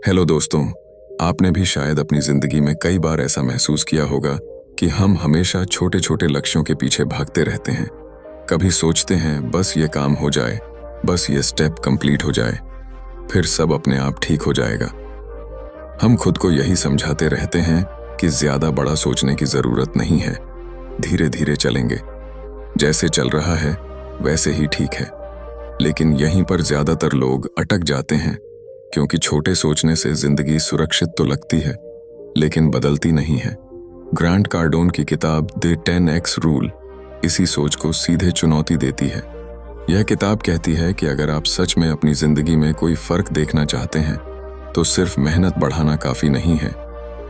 Hello दोस्तों, आपने भी शायद अपनी जिंदगी में कई बार ऐसा महसूस किया होगा कि हम हमेशा छोटे छोटे लक्ष्यों के पीछे भागते रहते हैं। कभी सोचते हैं बस ये काम हो जाए, बस ये स्टेप कंप्लीट हो जाए, फिर सब अपने आप ठीक हो जाएगा। हम खुद को यही समझाते रहते हैं कि ज्यादा बड़ा सोचने की जरूरत नहीं है, धीरे धीरे चलेंगे, जैसे चल रहा है वैसे ही ठीक है। लेकिन यहीं पर ज्यादातर लोग अटक जाते हैं, क्योंकि छोटे सोचने से जिंदगी सुरक्षित तो लगती है लेकिन बदलती नहीं है। ग्रांट कार्डोन की किताब द 10x रूल इसी सोच को सीधे चुनौती देती है। यह किताब कहती है कि अगर आप सच में अपनी जिंदगी में कोई फर्क देखना चाहते हैं तो सिर्फ मेहनत बढ़ाना काफी नहीं है,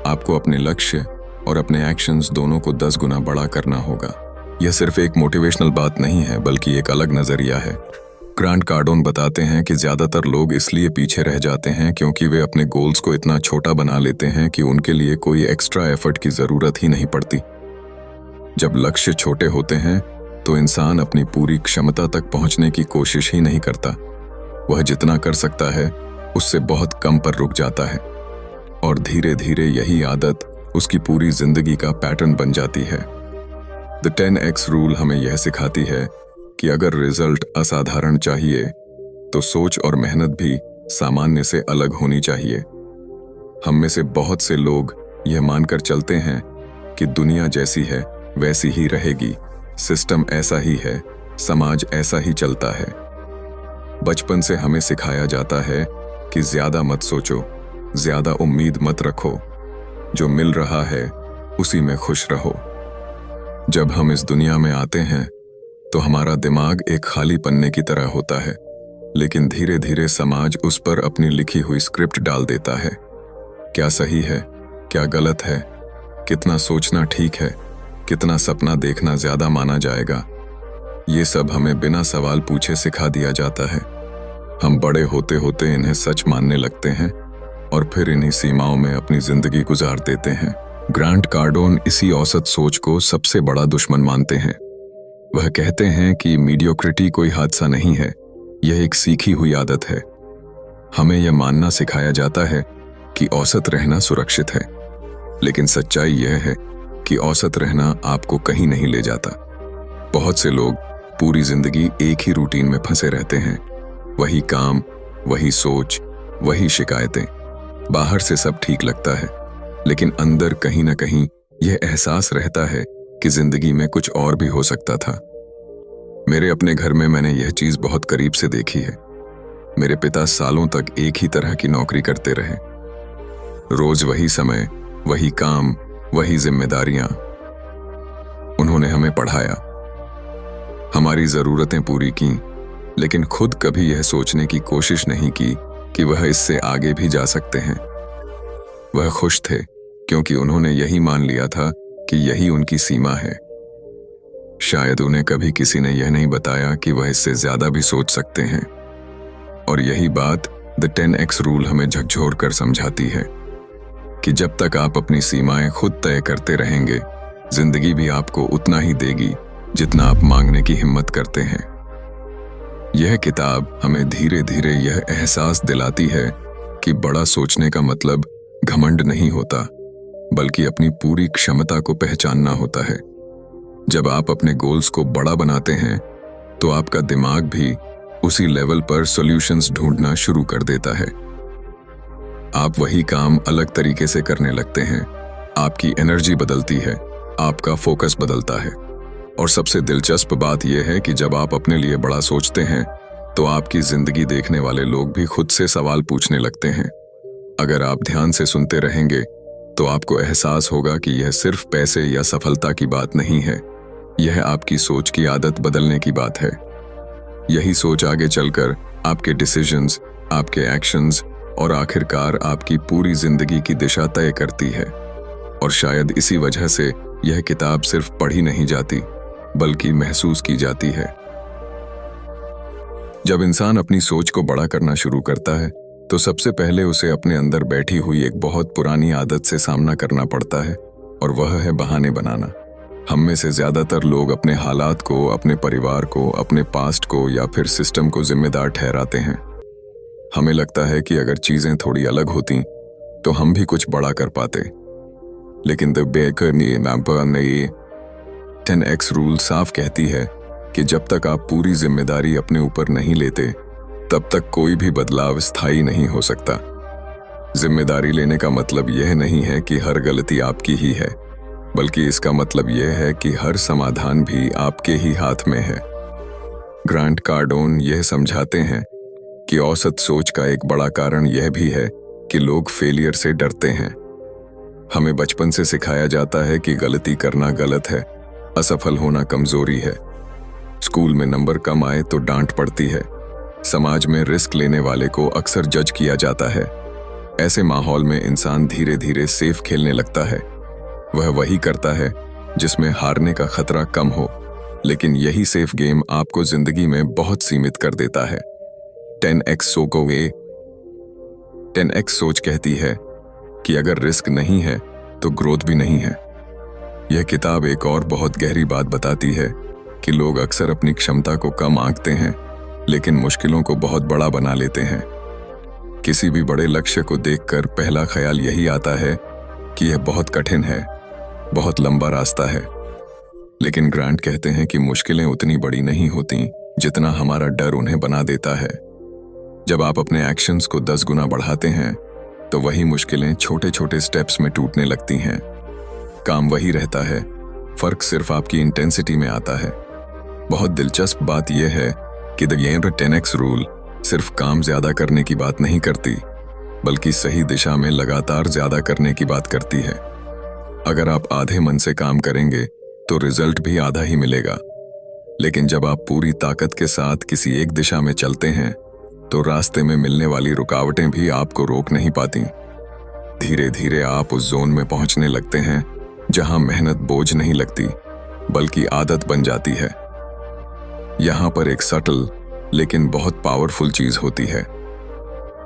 आपको अपने लक्ष्य और अपने एक्शंस दोनों को 10 गुना बड़ा करना होगा। यह सिर्फ एक मोटिवेशनल बात नहीं है, बल्कि एक अलग नजरिया है। ग्रांट कार्डोन बताते हैं कि ज्यादातर लोग इसलिए पीछे रह जाते हैं क्योंकि वे अपने गोल्स को इतना छोटा बना लेते हैं कि उनके लिए कोई एक्स्ट्रा एफर्ट की जरूरत ही नहीं पड़ती। जब लक्ष्य छोटे होते हैं तो इंसान अपनी पूरी क्षमता तक पहुंचने की कोशिश ही नहीं करता। वह जितना कर सकता है उससे बहुत कम पर रुक जाता है, और धीरे धीरे यही आदत उसकी पूरी जिंदगी का पैटर्न बन जाती है। द 10x रूल हमें यह सिखाती है कि अगर रिजल्ट असाधारण चाहिए तो सोच और मेहनत भी सामान्य से अलग होनी चाहिए। हम में से बहुत से लोग यह मानकर चलते हैं कि दुनिया जैसी है वैसी ही रहेगी, सिस्टम ऐसा ही है, समाज ऐसा ही चलता है। बचपन से हमें सिखाया जाता है कि ज्यादा मत सोचो, ज्यादा उम्मीद मत रखो, जो मिल रहा है उसी में खुश रहो। जब हम इस दुनिया में आते हैं तो हमारा दिमाग एक खाली पन्ने की तरह होता है, लेकिन धीरे धीरे समाज उस पर अपनी लिखी हुई स्क्रिप्ट डाल देता है। क्या सही है, क्या गलत है, कितना सोचना ठीक है, कितना सपना देखना ज्यादा माना जाएगा, ये सब हमें बिना सवाल पूछे सिखा दिया जाता है। हम बड़े होते होते इन्हें सच मानने लगते हैं और फिर इन्हीं सीमाओं में अपनी जिंदगी गुजार देते हैं। ग्रांट कार्डोन इसी औसत सोच को सबसे बड़ा दुश्मन मानते हैं। वह कहते हैं कि मीडियोक्रिटी कोई हादसा नहीं है, यह एक सीखी हुई आदत है। हमें यह मानना सिखाया जाता है कि औसत रहना सुरक्षित है, लेकिन सच्चाई यह है कि औसत रहना आपको कहीं नहीं ले जाता। बहुत से लोग पूरी जिंदगी एक ही रूटीन में फंसे रहते हैं, वही काम, वही सोच, वही शिकायतें। बाहर से सब ठीक लगता है, लेकिन अंदर कहीं ना कहीं यह एहसास रहता है कि जिंदगी में कुछ और भी हो सकता था। मेरे अपने घर में मैंने यह चीज बहुत करीब से देखी है। मेरे पिता सालों तक एक ही तरह की नौकरी करते रहे, रोज वही समय, वही काम, वही जिम्मेदारियां। उन्होंने हमें पढ़ाया, हमारी जरूरतें पूरी की, लेकिन खुद कभी यह सोचने की कोशिश नहीं की कि वह इससे आगे भी जा सकते हैं। वह खुश थे क्योंकि उन्होंने यही मान लिया था कि यही उनकी सीमा है। शायद उन्हें कभी किसी ने यह नहीं बताया कि वह इससे ज्यादा भी सोच सकते हैं। और यही बात द 10x रूल हमें झकझोर कर समझाती है कि जब तक आप अपनी सीमाएं खुद तय करते रहेंगे, जिंदगी भी आपको उतना ही देगी जितना आप मांगने की हिम्मत करते हैं। यह किताब हमें धीरे धीरे यह एहसास दिलाती है कि बड़ा सोचने का मतलब घमंड नहीं होता, बल्कि अपनी पूरी क्षमता को पहचानना होता है। जब आप अपने गोल्स को बड़ा बनाते हैं तो आपका दिमाग भी उसी लेवल पर सॉल्यूशंस ढूंढना शुरू कर देता है। आप वही काम अलग तरीके से करने लगते हैं, आपकी एनर्जी बदलती है, आपका फोकस बदलता है। और सबसे दिलचस्प बात यह है कि जब आप अपने लिए बड़ा सोचते हैं तो आपकी जिंदगी देखने वाले लोग भी खुद से सवाल पूछने लगते हैं। अगर आप ध्यान से सुनते रहेंगे तो आपको एहसास होगा कि यह सिर्फ पैसे या सफलता की बात नहीं है, यह आपकी सोच की आदत बदलने की बात है। यही सोच आगे चलकर आपके डिसीजंस, आपके एक्शंस और आखिरकार आपकी पूरी जिंदगी की दिशा तय करती है। और शायद इसी वजह से यह किताब सिर्फ पढ़ी नहीं जाती, बल्कि महसूस की जाती है। जब इंसान अपनी सोच को बड़ा करना शुरू करता है तो सबसे पहले उसे अपने अंदर बैठी हुई एक बहुत पुरानी आदत से सामना करना पड़ता है, और वह है बहाने बनाना। हम में से ज्यादातर लोग अपने हालात को, अपने परिवार को, अपने पास्ट को या फिर सिस्टम को जिम्मेदार ठहराते हैं। हमें लगता है कि अगर चीजें थोड़ी अलग होती तो हम भी कुछ बड़ा कर पाते, लेकिन द बेकर ने 10x रूल साफ कहती है कि जब तक आप पूरी जिम्मेदारी अपने ऊपर नहीं लेते तब तक कोई भी बदलाव स्थायी नहीं हो सकता। जिम्मेदारी लेने का मतलब यह नहीं है कि हर गलती आपकी ही है, बल्कि इसका मतलब यह है कि हर समाधान भी आपके ही हाथ में है। ग्रांट कार्डोन यह समझाते हैं कि औसत सोच का एक बड़ा कारण यह भी है कि लोग फेलियर से डरते हैं। हमें बचपन से सिखाया जाता है कि गलती करना गलत है, असफल होना कमजोरी है। स्कूल में नंबर कम आए तो डांट पड़ती है। समाज में रिस्क लेने वाले को अक्सर जज किया जाता है। ऐसे माहौल में इंसान धीरे धीरे सेफ खेलने लगता है। वह वही करता है जिसमें हारने का खतरा कम हो, लेकिन यही सेफ गेम आपको जिंदगी में बहुत सीमित कर देता है। 10x सोच कहती है कि अगर रिस्क नहीं है तो ग्रोथ भी नहीं है। यह किताब एक और बहुत गहरी बात बताती है कि लोग अक्सर अपनी क्षमता को कम आंकते हैं, लेकिन मुश्किलों को बहुत बड़ा बना लेते हैं। किसी भी बड़े लक्ष्य को देखकर पहला ख्याल यही आता है कि यह बहुत कठिन है, बहुत लंबा रास्ता है। लेकिन ग्रांट कहते हैं कि मुश्किलें उतनी बड़ी नहीं होती जितना हमारा डर उन्हें बना देता है। जब आप अपने एक्शंस को 10 गुना बढ़ाते हैं तो वही मुश्किलें छोटे छोटे स्टेप्स में टूटने लगती हैं। काम वही रहता है, फर्क सिर्फ आपकी इंटेंसिटी में आता है। बहुत दिलचस्प बात यह है कि द 10x रूल सिर्फ काम ज्यादा करने की बात नहीं करती, बल्कि सही दिशा में लगातार ज्यादा करने की बात करती है। अगर आप आधे मन से काम करेंगे तो रिजल्ट भी आधा ही मिलेगा, लेकिन जब आप पूरी ताकत के साथ किसी एक दिशा में चलते हैं तो रास्ते में मिलने वाली रुकावटें भी आपको रोक नहीं पाती। धीरे धीरे आप उस जोन में पहुंचने लगते हैं जहां मेहनत बोझ नहीं लगती, बल्कि आदत बन जाती है। यहां पर एक सटल लेकिन बहुत पावरफुल चीज होती है।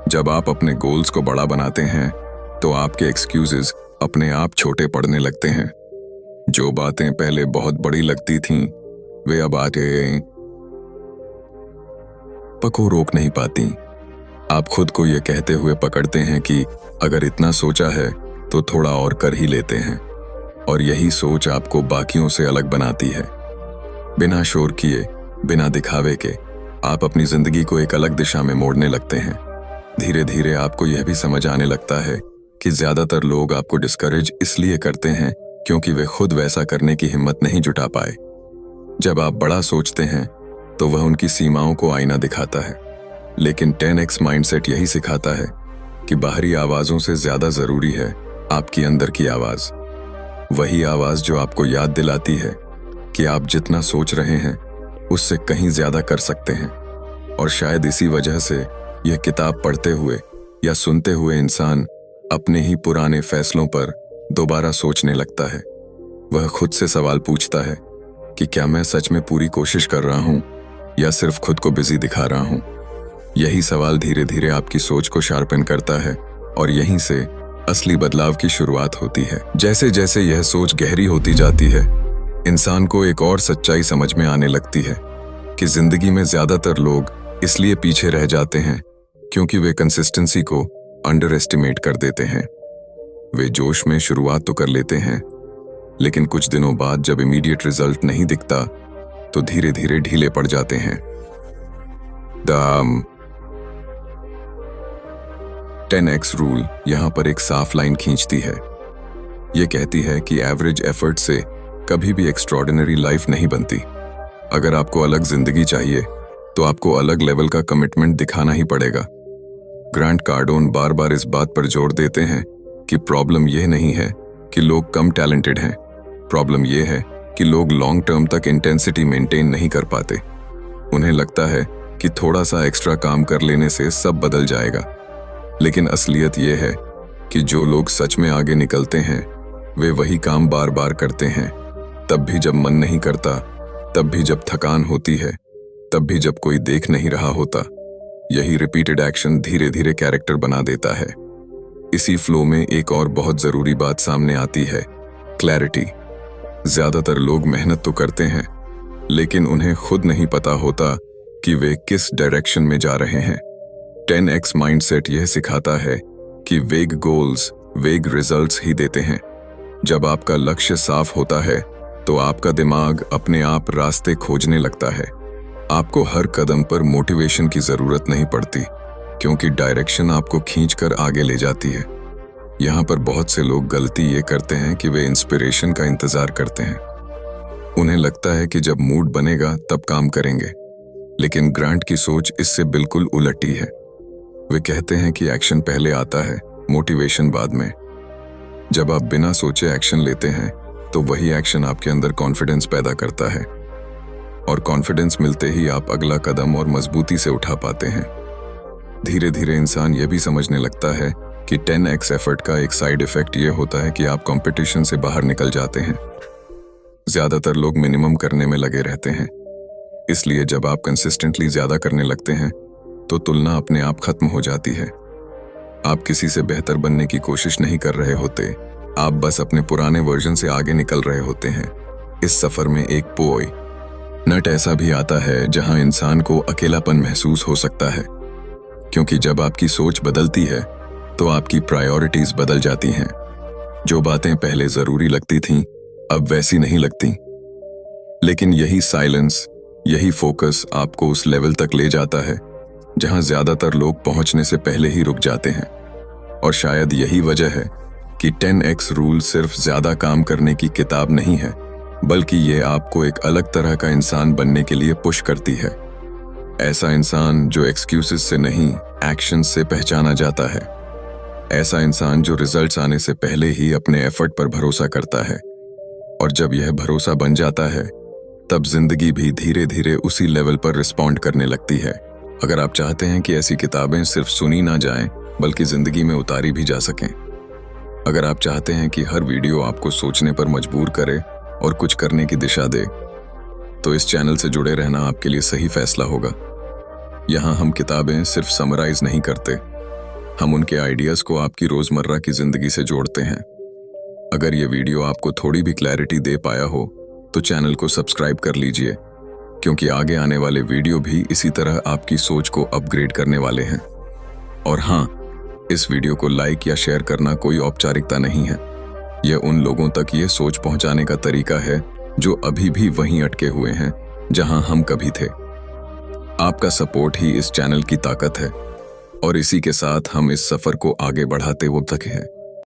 जब आप अपने गोल्स को बड़ा बनाते हैं तो आपके एक्सक्यूजेस अपने आप छोटे पड़ने लगते हैं। जो बातें पहले बहुत बड़ी लगती थीं, वे अब आगे को रोक नहीं पाती। आप खुद को यह कहते हुए पकड़ते हैं कि अगर इतना सोचा है तो थोड़ा और कर ही लेते हैं, और यही सोच आपको बाकियों से अलग बनाती है। बिना शोर किए, बिना दिखावे के आप अपनी जिंदगी को एक अलग दिशा में मोड़ने लगते हैं। धीरे धीरे आपको यह भी समझ आने लगता है कि ज्यादातर लोग आपको डिस्करेज इसलिए करते हैं क्योंकि वे खुद वैसा करने की हिम्मत नहीं जुटा पाए। जब आप बड़ा सोचते हैं तो वह उनकी सीमाओं को आईना दिखाता है, लेकिन 10x माइंडसेट यही सिखाता है कि बाहरी आवाजों से ज्यादा जरूरी है आपकी अंदर की आवाज। वही आवाज जो आपको याद दिलाती है कि आप जितना सोच रहे हैं उससे कहीं ज्यादा कर सकते हैं। और शायद इसी वजह से यह किताब पढ़ते हुए या सुनते हुए इंसान अपने ही पुराने फैसलों पर दोबारा सोचने लगता है। वह खुद से सवाल पूछता है कि क्या मैं सच में पूरी कोशिश कर रहा हूं या सिर्फ खुद को बिजी दिखा रहा हूं। यही सवाल धीरे धीरे आपकी सोच को शार्पन करता है और यहीं से असली बदलाव की शुरुआत होती है। जैसे जैसे यह सोच गहरी होती जाती है, इंसान को एक और सच्चाई समझ में आने लगती है कि जिंदगी में ज्यादातर लोग इसलिए पीछे रह जाते हैं क्योंकि वे कंसिस्टेंसी को अंडर एस्टिमेट कर देते हैं। वे जोश में शुरुआत तो कर लेते हैं, लेकिन कुछ दिनों बाद जब इमीडिएट रिजल्ट नहीं दिखता तो धीरे धीरे ढीले पड़ जाते हैं। 10x रूल यहां पर एक साफ लाइन खींचती है। यह कहती है कि एवरेज एफर्ट से कभी भी एक्स्ट्रॉर्डिनरी लाइफ नहीं बनती। अगर आपको अलग जिंदगी चाहिए तो आपको अलग लेवल का कमिटमेंट दिखाना ही पड़ेगा। ग्रांट कार्डोन बार बार इस बात पर जोर देते हैं कि प्रॉब्लम यह नहीं है कि लोग कम टैलेंटेड हैं, प्रॉब्लम यह है कि लोग लॉन्ग टर्म तक इंटेंसिटी मेंटेन नहीं कर पाते। उन्हें लगता है कि थोड़ा सा एक्स्ट्रा काम कर लेने से सब बदल जाएगा, लेकिन असलियत यह है कि जो लोग सच में आगे निकलते हैं वे वही काम बार बार करते हैं, तब भी जब मन नहीं करता, तब भी जब थकान होती है, तब भी जब कोई देख नहीं रहा होता। यही रिपीटेड एक्शन धीरे धीरे कैरेक्टर बना देता है। इसी फ्लो में एक और बहुत जरूरी बात सामने आती है, क्लैरिटी। ज्यादातर लोग मेहनत तो करते हैं, लेकिन उन्हें खुद नहीं पता होता कि वे किस डायरेक्शन में जा रहे हैं। 10x माइंडसेट यह सिखाता है कि वेग गोल्स वेग रिजल्ट्स ही देते हैं। जब आपका लक्ष्य साफ होता है तो आपका दिमाग अपने आप रास्ते खोजने लगता है। आपको हर कदम पर मोटिवेशन की जरूरत नहीं पड़ती, क्योंकि डायरेक्शन आपको खींचकर आगे ले जाती है। यहाँ पर बहुत से लोग गलती ये करते हैं कि वे इंस्पिरेशन का इंतजार करते हैं। उन्हें लगता है कि जब मूड बनेगा तब काम करेंगे, लेकिन ग्रांट की सोच इससे बिल्कुल उलटी है। वे कहते हैं कि एक्शन पहले आता है, मोटिवेशन बाद में। जब आप बिना सोचे एक्शन लेते हैं तो वही एक्शन आपके अंदर कॉन्फिडेंस पैदा करता है, और कॉन्फिडेंस मिलते ही आप अगला कदम और मजबूती से उठा पाते हैं। धीरे धीरे इंसान यह भी समझने लगता है कि 10x एफर्ट का एक साइड इफेक्ट ये होता है कि आप कंपटीशन से बाहर निकल जाते हैं। ज्यादातर लोग मिनिमम करने में लगे रहते हैं, इसलिए जब आप कंसिस्टेंटली ज्यादा करने लगते हैं तो तुलना अपने आप खत्म हो जाती है। आप किसी से बेहतर बनने की कोशिश नहीं कर रहे होते, आप बस अपने पुराने वर्जन से आगे निकल रहे होते हैं। इस सफर में एक पॉइंट ऐसा भी आता है जहां इंसान को अकेलापन महसूस हो सकता है, क्योंकि जब आपकी सोच बदलती है तो आपकी प्रायोरिटीज बदल जाती हैं। जो बातें पहले जरूरी लगती थीं अब वैसी नहीं लगती। लेकिन यही साइलेंस, यही फोकस आपको उस लेवल तक ले जाता है जहां ज्यादातर लोग पहुंचने से पहले ही रुक जाते हैं। और शायद यही वजह है कि 10x रूल सिर्फ ज्यादा काम करने की किताब नहीं है, बल्कि ये आपको एक अलग तरह का इंसान बनने के लिए पुश करती है। ऐसा इंसान जो एक्सक्यूजेस से नहीं, एक्शन से पहचाना जाता है। ऐसा इंसान जो रिजल्ट्स आने से पहले ही अपने एफर्ट पर भरोसा करता है। और जब यह भरोसा बन जाता है तब जिंदगी भी धीरे धीरे उसी लेवल पर रिस्पॉन्ड करने लगती है। अगर आप चाहते हैं कि ऐसी किताबें सिर्फ सुनी ना जाएं, बल्कि जिंदगी में उतारी भी जा सकें, अगर आप चाहते हैं कि हर वीडियो आपको सोचने पर मजबूर करे और कुछ करने की दिशा दे, तो इस चैनल से जुड़े रहना आपके लिए सही फैसला होगा। यहाँ हम किताबें सिर्फ समराइज नहीं करते, हम उनके आइडियाज को आपकी रोजमर्रा की जिंदगी से जोड़ते हैं। अगर ये वीडियो आपको थोड़ी भी क्लैरिटी दे पाया हो तो चैनल को सब्सक्राइब कर लीजिए, क्योंकि आगे आने वाले वीडियो भी इसी तरह आपकी सोच को अपग्रेड करने वाले हैं। और हाँ, इस वीडियो को लाइक या शेयर करना कोई औपचारिकता नहीं है। यह उन लोगों तक ये सोच पहुंचाने का तरीका है जो अभी भी वहीं अटके हुए हैं जहां हम कभी थे। आपका सपोर्ट ही इस चैनल की ताकत है, और इसी के साथ हम इस सफर को आगे बढ़ाते वो तक हैं।